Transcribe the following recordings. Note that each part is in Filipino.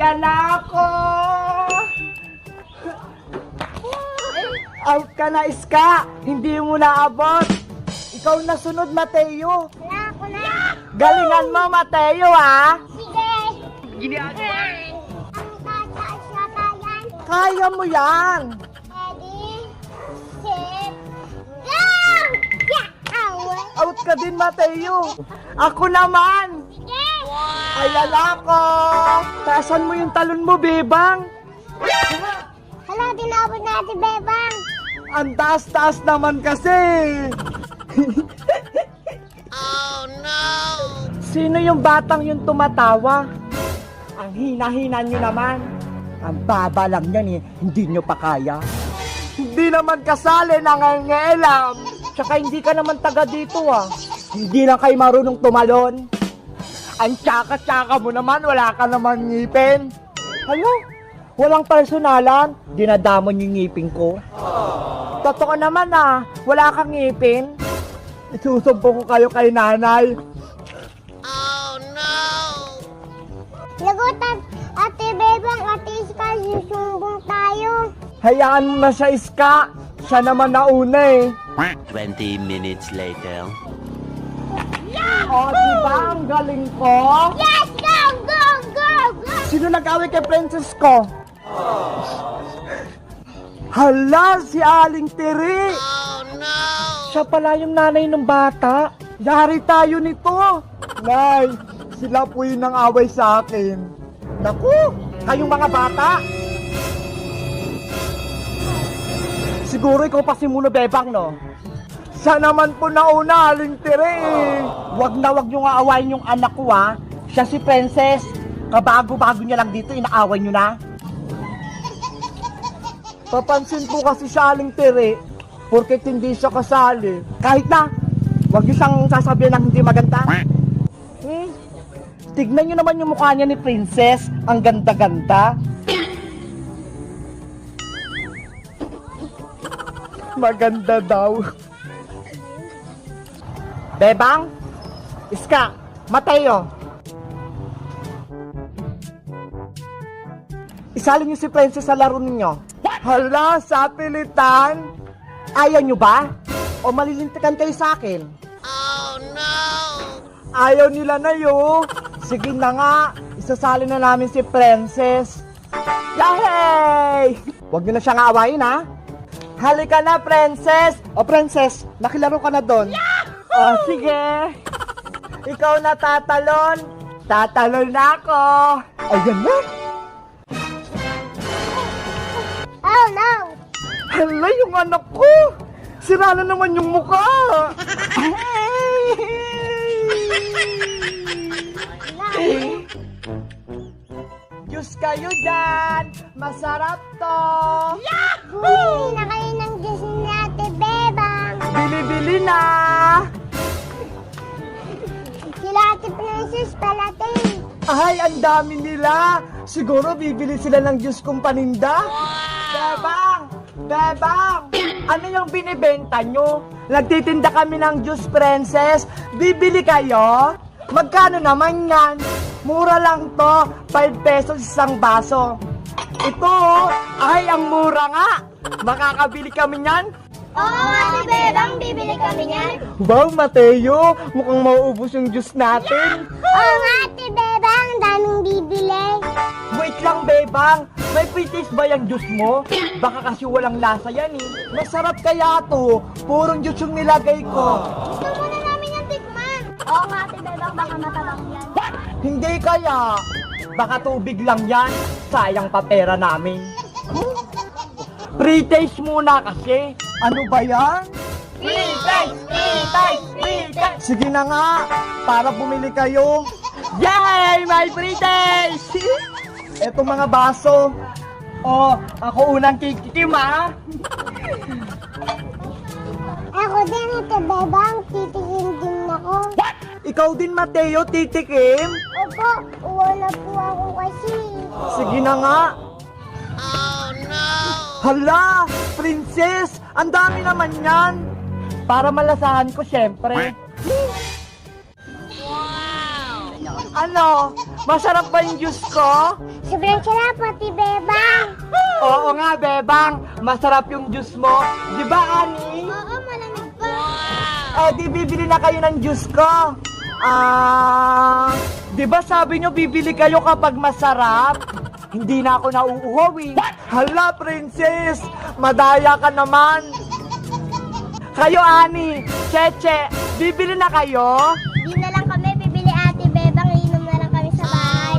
Ayan na ako! Out ka na, Iska! Hindi mo naabot! Ikaw na sunod, Mateo! Wala ako na. Galingan mo, Mateo, ha? Sige. Ginagawa! Ang tataas na tayan. Kaya mo yan! Ready, set, go! Yeah! Away. Out ka din, Mateo! Ako naman! Sige. Ayan ako! Taasan mo yung talon mo, Bebang! Hala, tinapos natin, Bebang. Ang taas-taas naman kasi! Oh, no. Sino yung batang yung tumatawa? Ang hina-hina nyo naman. Ang baba lang yan eh, hindi nyo pa kaya. Hindi naman kasali, nangangelam. Tsaka hindi ka naman taga dito ah. Hindi lang kayo marunong tumalon. Ang tsaka-tsaka mo naman, wala ka naman ngipin. Ano? Walang personalan, dinadamon yung ngipin ko. Totoo naman ah, wala kang ngipin. Isusumpo ko kayo kay nanay. Lagutan, Ate Bebang, Ate Iska, susumbong tayo. Hayaan mo na siya, Iska. Siya naman nauna eh. 20 minutes later. O, diba ang galing ko? Yes, go, go, go, go. Sino nag-away kay Princess ko? Hala, si Aling Tiri! Oh, no. Siya pala yung nanay ng bata. Yari tayo nito. Nay, sila po yung nang away sa akin. Naku, kayong mga bata. Siguro ikaw pa si Muno Bebang, no? Siya naman po nauna, Aling Tiri. Wag na wag nyo nga awayin yung anak ko, ha? Siya si Princess. Kabago-bago niya lang dito, inaaway nyo na. Papansin po kasi siya, Aling Tiri, porket hindi siya kasali. Kahit na, wag niyo siyang sasabihin ng hindi maganda. Tignan niyo naman yung mukha niya ni Princess. Ang ganda-ganda. Maganda daw. Bebang, Iska, Mateo. Isali niyo si Princess sa laro ninyo. Hala, sa pilitan? Ayaw nyo ba? O malilintikan kayo sa akin? Oh, no. Ayaw nila na yun. Sige na nga, isasali na namin si Princess. Yay! Huwag nyo na siyang aawayin, ha? Halika na, Princess. O, Princess, nakilaro ka na doon. O, sige. Ikaw na tatalon. Tatalon na ako. Ayan na. Oh, no. Hala, yung anak ko! Sira na naman yung mukha! Diyos kayo dyan! Masarap to! Bumili na kayo ng Diyos ni Ate Bebang. Bili-bili na! Sila Ate Princess palating. Ay, ang dami nila! Siguro bibili sila ng Diyos kong paninda? Bebang! Bebang! Ano yung binibenta nyo? Nagtitinda kami ng Diyos Princess. Bibili kayo? Magkano naman yan? Mura lang to. 5 pesos isang baso. Ito, ay ang mura nga. Makakabili kami niyan. Oo, Ate Bebang, bibili kami niyan. Wow, Mateo, mukhang mauubos yung juice natin. Oo nga, Ate Bebang, daming bibili. Wait lang, Bebang. May pre-taste ba yung juice mo? Baka kasi walang lasa yan eh. Masarap kaya to. Purong juice yung nilagay ko. Gusto muna namin yung tikman. Oo nga, Ate Bebang, baka matabang yan. Hindi kaya. Baka tubig lang yan. Sayang pa pera namin. Pre-taste muna kasi. Ano ba yan? Pre-taste, pre-taste, pre-taste. Sige na nga, para bumili kayo. Yay! May pre-taste! Etong mga baso. Oh, ako unang kikikim ha. Ako din, Ate Bebang, titikin din ako. Ikaw din, Mateo, titikim. Opo, wala po ako kasi. Sige na nga. Hala, Princess, ang dami naman yan. Para malasahan ko, syempre. Ano? Masarap ba yung juice ko? Sobrang sarap, Ate Bebang. Oo nga, Bebang. Masarap yung juice mo. Di ba, Ani? Oo, malamig pa. Di bibili na kayo ng juice ko. Di ba sabi nyo bibili kayo kapag masarap? Hindi na ako nauuhaw eh. Hala, princess! Madaya ka naman. Kayo, Ani, Cheche, bibili na kayo? Di na lang kami bibili, Ate Bebang. Inom na lang kami sa bahay.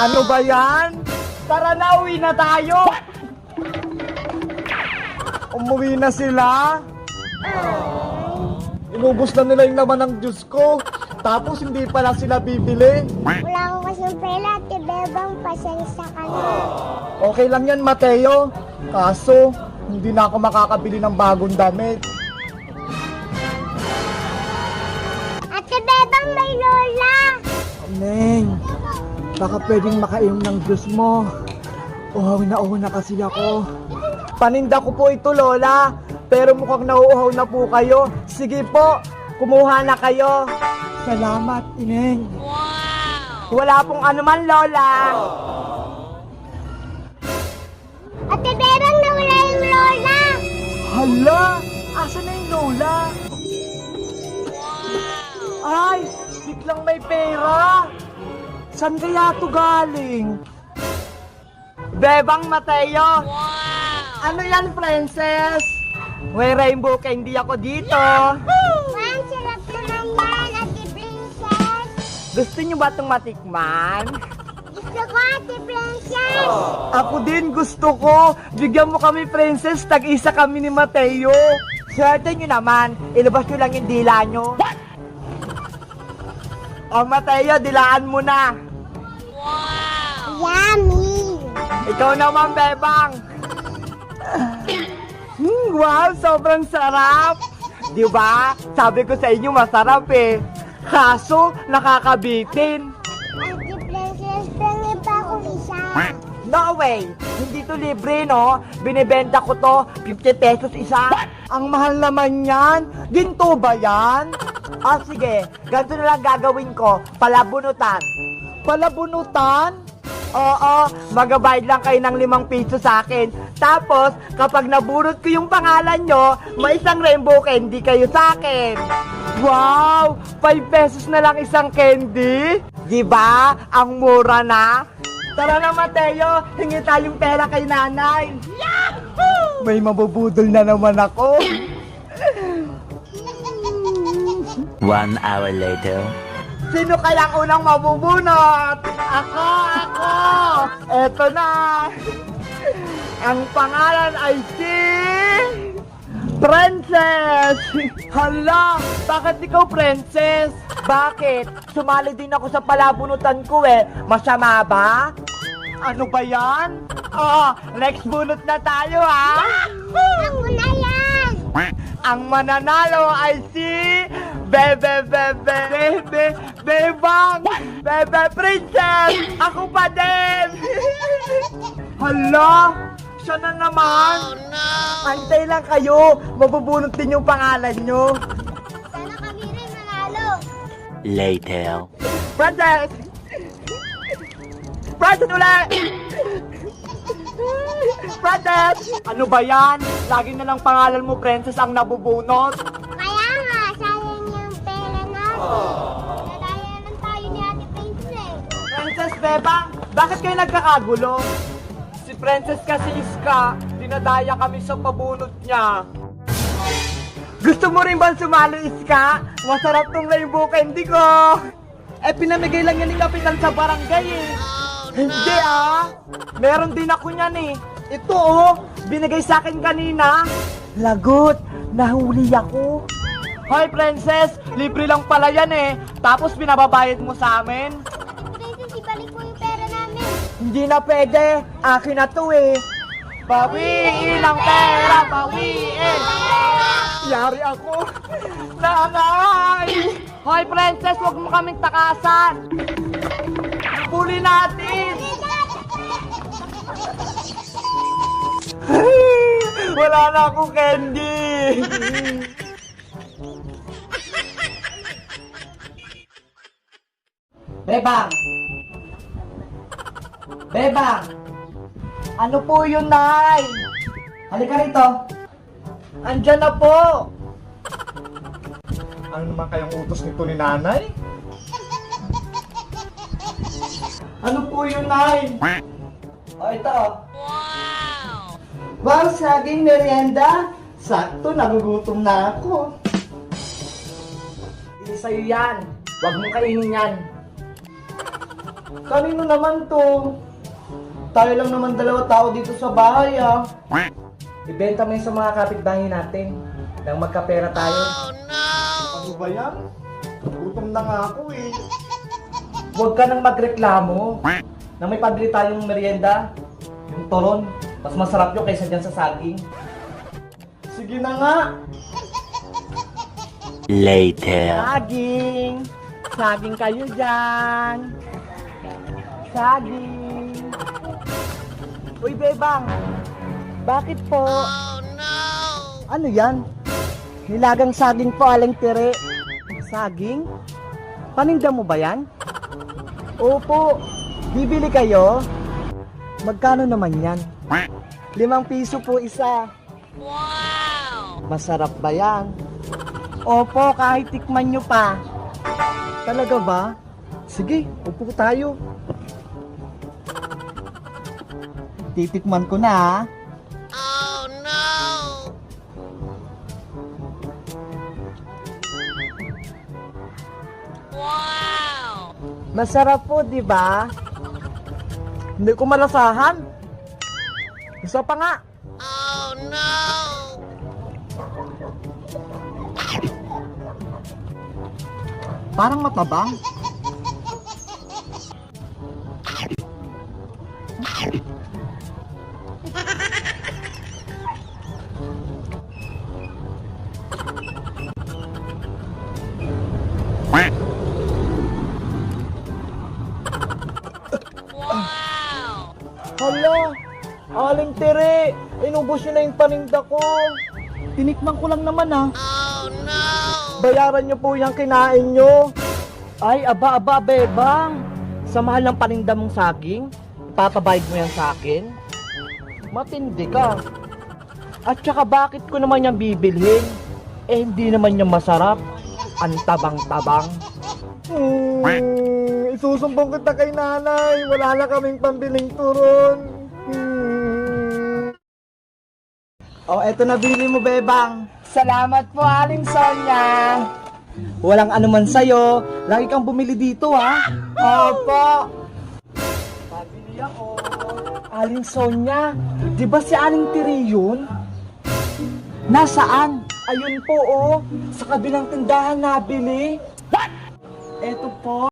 Ano ba yan? Tara na, uwi na tayo. Umuwi na sila. Inubos na nila yung laman ng juice ko. Tapos hindi pala sila bibili. Wala akong kasing pera, Ate Bebang. Pasensya ka na. Okay lang yan, Mateo. Kaso, hindi na ako makakabili ng bagong damit. Ate Bebang, may lola. Neng, baka pwedeng makainom ng juice mo. Uhaw na kasi ako. Paninda ko po ito, Lola. Pero mukhang nauuhaw na po kayo. Sige po, kumuha na kayo. Salamat, Ineng. Wow! Wala pong anuman, Lola. Ate Bebang, nawala yung lola. Hala, asan na yung Lola? Ay, biglang may pera. Saan kaya ito galing? Bebang Mateo. Ano yan, princess? May rainbow candy ako dito. Wow, sarap naman yan, Ate Princess. Gusto niyo ba itong matikman? Gusto ko, Ate Princess. Ako din gusto ko. Bigyan mo kami, princess. Tag-isa kami ni Mateo. Swerte nyo naman. Ilabas nyo lang yung dila nyo. O, Mateo, dilaan mo na. Yummy. Ikaw naman, Bebang. Wow, sobrang sarap. Di ba? Sabi ko sa inyo masarap eh. Kaso, nakakabitin. Ate Princess, pengi pa akong isa. No way! Hindi to libre, no? Binibenta ko to, 50 pesos isa. Ang mahal naman yan. Ginto ba yan? Sige. Ganito na lang gagawin ko. Palabunutan. Palabunutan? Oo, magabayad lang kayo ng 5 piso sa akin. Tapos, kapag naburot ko yung pangalan nyo, may isang rainbow candy kayo sa akin. Wow! 5 pesos na lang isang candy? Diba? Ang mura na. Tara na, Mateo. Hingi tayong pera kay nanay. Yahoo! May mabubudol na naman ako. 1 hour later. Sino kayang unang mabubunot? Ako! Eto na! Ang pangalan ay si... Princess! Hala! Bakit ikaw, Princess? Bakit? Sumali din ako sa palabunutan ko eh. Masama ba? Ano ba yan? Next bunot na tayo ha! Ako na yan. Ang mananalo ay si... Bebang! Bebe Princess! Ako pa din! Hala! Siya na naman! Oh, no! Antay lang kayo! Mabubunot din yung pangalan nyo! Sana kami rin manalo. Later. Princess! Princess ulit! Princess! Ano ba yan? Lagi na lang pangalan mo, Princess, ang nabubunot. Kaya nga, sayang yung pera natin. Nadaya naman tayo ni Ate Princess. Princess Bebang, bakit kayo nagkakagulo? Si Princess kasi Iska, dinadaya kami sa pabunot niya. Gusto mo rin ba sumali, Iska? Masarap tong rainbow candy ko. Pinamigay lang yan ni Kapitan sa barangay eh. Hindi meron din ako niyan eh. Ito binigay sa akin kanina. Lagot, nahuli ako. Hoy, Princess, libre lang pala yan eh. Tapos binababayad mo sa amin. Princess, ibalik mo yung pera namin. Hindi na pwede. Akin na to eh. Bawiin ang pera, bawiin. Yari ako. Nanay! Hoy, Princess, huwag mo kaming takasan. Huli natin. Wala na akong candy. Bebang! Bebang! Ano po yun, Nay? Halika rito. Andyan na po. Ano naman kayang utos nito ni nanay? Ano po yun, Nay? O, ito. Wow, saging merienda. Sakto, nagugutom na ako. Hindi sa'yo yan. Huwag mong kainin yan. Kanino naman to? Tayo lang naman dalawa tao dito sa bahay, ah. Ibenta mo yun sa mga kapitbahay natin. Nang magkapera tayo. Ano ba yan? Gutom na nga ako eh. Huwag ka nang magreklamo na may pabili tayong merienda. Yung toron. Mas masarap yun kaysa dyan sa saging. Sige na nga. Later. Saging! Saging kayo dyan! Saging! Uy, Bebang! Bakit po? Oh, no! Ano yan? Nilagang saging po, Aling Tere. Saging? Paninda mo ba yan? Opo. Bibili kayo? Magkano naman yan? 5 piso po isa. Wow! Masarap ba yan? Opo, kahit tikman nyo pa. Talaga ba? Sige, upo tayo. Titikman ko na, ha? Oh, no! Wow! Masarap po, di ba? Hindi ko malasahan. Isa pa nga. Oh, no! Parang matabang. Hala, Aling Tere, inubos nyo na yung paninda ko. Tinikman ko lang naman, ah. Oh, no! Bayaran nyo po yung kinain nyo. Ay, aba, Bebang. Sa mahal ng paninda mong saging, ipapabayad mo yan sa akin? Matindi ka. At saka bakit ko naman yan bibilhin? Eh, hindi naman yan masarap. Ang tabang-tabang. Isusumbong kita kay nanay. Wala na kaming pambiling turon. Oh, eto na bili mo, Bebang. Salamat po, Aling Sonia. Walang anuman sa'yo. Lagi kang bumili dito, ha? Opo. Pabili ako. Aling Sonia, di ba si Aling Tiri yun? Nasaan? Ayun po, oh. Sa kabilang tindahan nabili. What? Eto po.